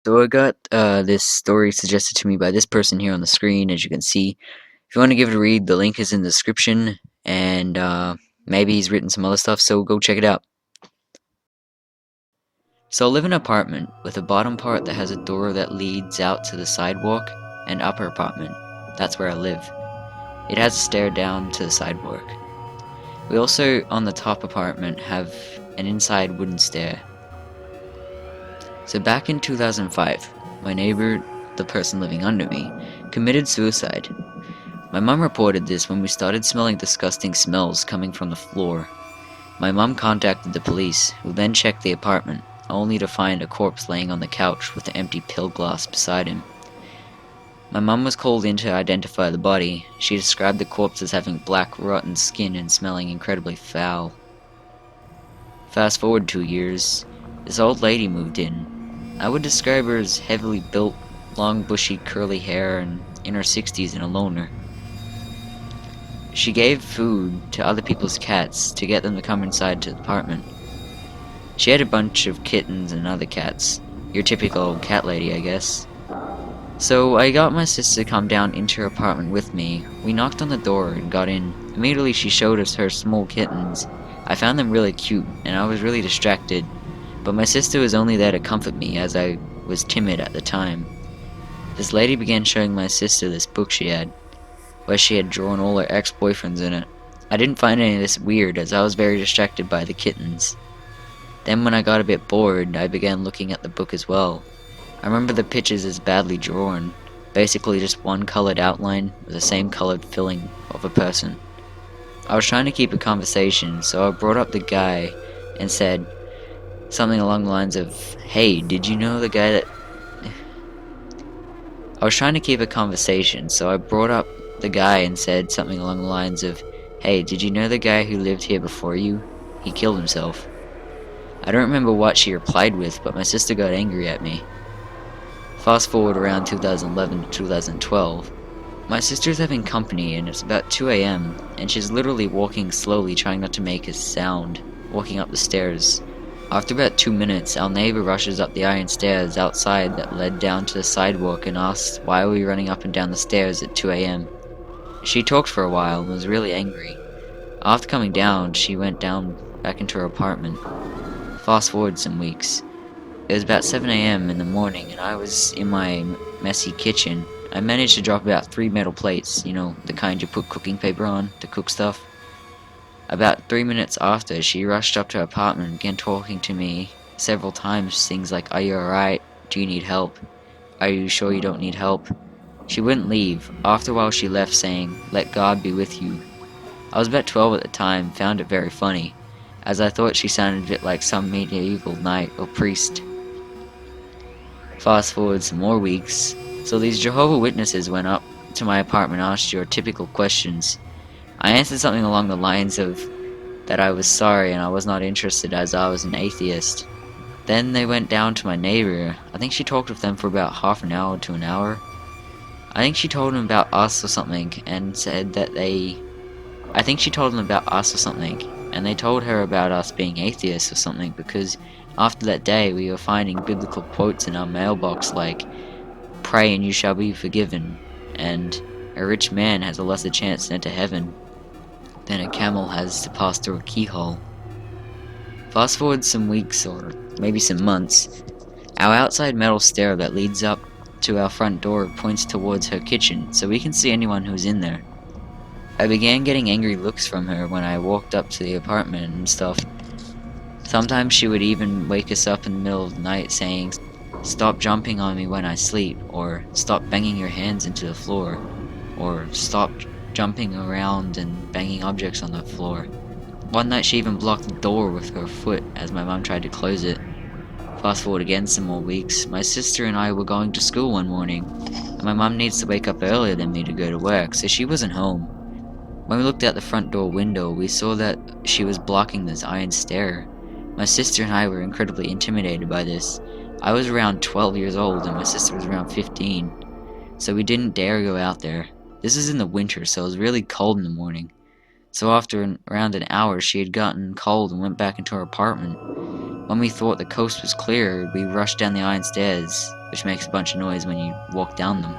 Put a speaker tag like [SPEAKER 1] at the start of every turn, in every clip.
[SPEAKER 1] So I got this story suggested to me by this person here on the screen, as you can see. If you want to give it a read, the link is in the description, and maybe he's written some other stuff, so go check it out. So I live in an apartment with a bottom part that has a door that leads out to the sidewalk, and upper apartment. That's where I live. It has a stair down to the sidewalk. We also, on the top apartment, have an inside wooden stair. So back in 2005, my neighbor, the person living under me, committed suicide. My mum reported this when we started smelling disgusting smells coming from the floor. My mum contacted the police, who then checked the apartment, only to find a corpse laying on the couch with an empty pill glass beside him. My mum was called in to identify the body. She described the corpse as having black, rotten skin and smelling incredibly foul. Fast forward 2 years, this old lady moved in. I would describe her as heavily built, long bushy curly hair, and in her 60s and a loner. She gave food to other people's cats to get them to come inside to the apartment. She had a bunch of kittens and other cats. Your typical cat lady, I guess. So I got my sister to come down into her apartment with me. We knocked on the door and got in. Immediately she showed us her small kittens. I found them really cute, and I was really distracted. But my sister was only there to comfort me, as I was timid at the time. This lady began showing my sister this book she had, where she had drawn all her ex-boyfriends in it. I didn't find any of this weird, as I was very distracted by the kittens. Then when I got a bit bored, I began looking at the book as well. I remember the pictures as badly drawn, basically just one colored outline with the same colored filling of a person. I was trying to keep a conversation, so I brought up the guy and said something along the lines of, "Hey, did you know the guy that..." I was trying to keep a conversation, so I brought up the guy and said something along the lines of, "Hey, did you know the guy who lived here before you? He killed himself." I don't remember what she replied with, but my sister got angry at me. Fast forward around 2011 to 2012. My sister's having company and it's about 2 a.m. and she's literally walking slowly, trying not to make a sound, walking up the stairs. After about 2 minutes, our neighbor rushes up the iron stairs outside that led down to the sidewalk and asks why we were running up and down the stairs at 2 a.m. She talked for a while and was really angry. After coming down, she went down back into her apartment. Fast forward some weeks. It was about 7 a.m. in the morning and I was in my messy kitchen. I managed to drop about 3 metal plates, you know, the kind you put cooking paper on to cook stuff. About 3 minutes after, she rushed up to her apartment and began talking to me several times, things like, "Are you alright? Do you need help? Are you sure you don't need help?" She wouldn't leave. After a while she left saying, "Let God be with you." I was about 12 at the time, found it very funny, as I thought she sounded a bit like some medieval knight or priest. Fast forward some more weeks. So these Jehovah's Witnesses went up to my apartment and asked your typical questions. I answered something along the lines of that I was sorry and I was not interested as I was an atheist. Then they went down to my neighbor. I think she talked with them for about half an hour to an hour. I think she told them about us or something and said that I think she told them about us or something, and they told her about us being atheists or something, because after that day we were finding biblical quotes in our mailbox like, "Pray and you shall be forgiven," and "A rich man has a lesser chance to enter heaven than a camel has to pass through a keyhole." Fast forward some weeks or maybe some months. Our outside metal stair that leads up to our front door points towards her kitchen, so we can see anyone who's in there. I began getting angry looks from her when I walked up to the apartment and stuff. Sometimes she would even wake us up in the middle of the night saying, "Stop jumping on me when I sleep," or "Stop banging your hands into the floor," or "Stop jumping around and banging objects on the floor." One night she even blocked the door with her foot as my mum tried to close it. Fast forward again some more weeks. My sister and I were going to school one morning, and my mum needs to wake up earlier than me to go to work, so she wasn't home. When we looked out the front door window, we saw that she was blocking this iron stair. My sister and I were incredibly intimidated by this. I was around 12 years old and my sister was around 15, so we didn't dare go out there. This is in the winter, so it was really cold in the morning. So after around an hour, she had gotten cold and went back into her apartment. When we thought the coast was clear, we rushed down the iron stairs. which makes a bunch of noise when you walk down them.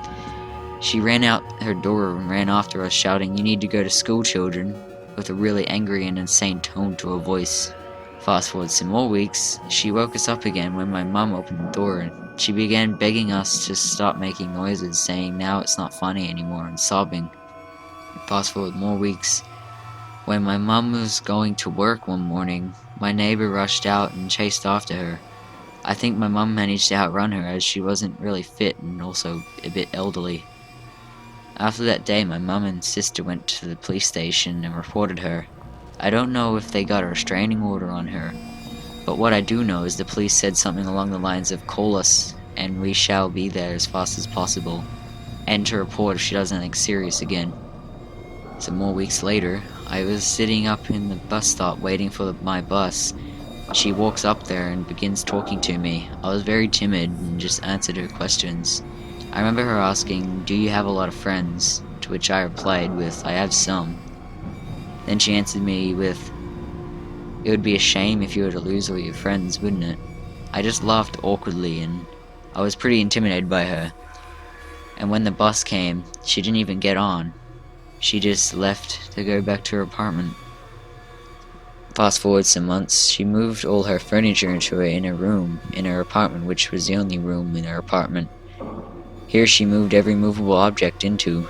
[SPEAKER 1] She ran out her door and ran after us, shouting, "You need to go to school, children," with a really angry and insane tone to her voice. Fast forward some more weeks, she woke us up again when my mum opened the door, and she began begging us to stop making noises, saying now it's not funny anymore, and sobbing. Fast forward more weeks, when my mum was going to work one morning, my neighbor rushed out and chased after her. I think my mum managed to outrun her, as she wasn't really fit and also a bit elderly. After that day, my mum and sister went to the police station and reported her. I don't know if they got a restraining order on her, but what I do know is the police said something along the lines of, "Call us and we shall be there as fast as possible, and to report if she does anything serious again." Some more weeks later, I was sitting up in the bus stop waiting for my bus. She walks up there and begins talking to me. I was very timid and just answered her questions. I remember her asking, "Do you have a lot of friends?" To which I replied with, "I have some." Then she answered me with, "It would be a shame if you were to lose all your friends, wouldn't it?" I just laughed awkwardly, and I was pretty intimidated by her. And when the bus came, she didn't even get on. She just left to go back to her apartment. Fast forward some months, she moved all her furniture into an inner room in her apartment, which was the only room in her apartment. Here she moved every movable object into.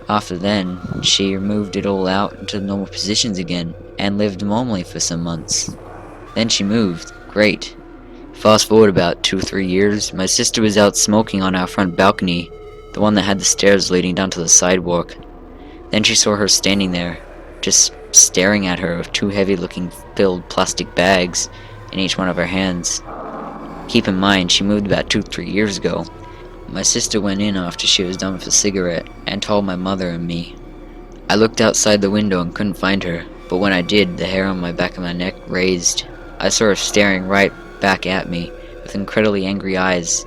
[SPEAKER 1] After then, she removed it all out into normal positions again, and lived normally for some months. Then she moved. Great. Fast forward about 2-3 years, my sister was out smoking on our front balcony, the one that had the stairs leading down to the sidewalk. Then she saw her standing there, just staring at her with two heavy-looking filled plastic bags in each one of her hands. Keep in mind, she moved about 2-3 years ago. My sister went in after she was done with a cigarette and told my mother and me. I looked outside the window and couldn't find her, but when I did, the hair on my back of my neck raised. I saw her staring right back at me with incredibly angry eyes.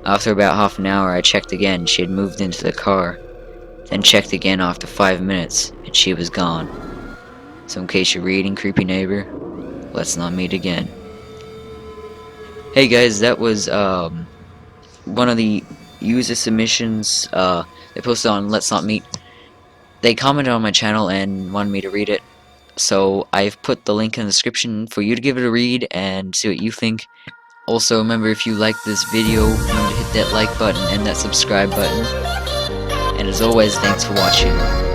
[SPEAKER 1] After about half an hour, I checked again. She had moved into the car. Then checked again after 5 minutes, and she was gone. So in case you're reading, creepy neighbor, let's not meet again. Hey guys, that was one of the user submissions they posted on Let's Not Meet. They commented on my channel and wanted me to read it, so I've put the link in the description for you to give it a read and see what you think. Also, remember, if you like this video, remember to hit that like button and that subscribe button. And as always, thanks for watching.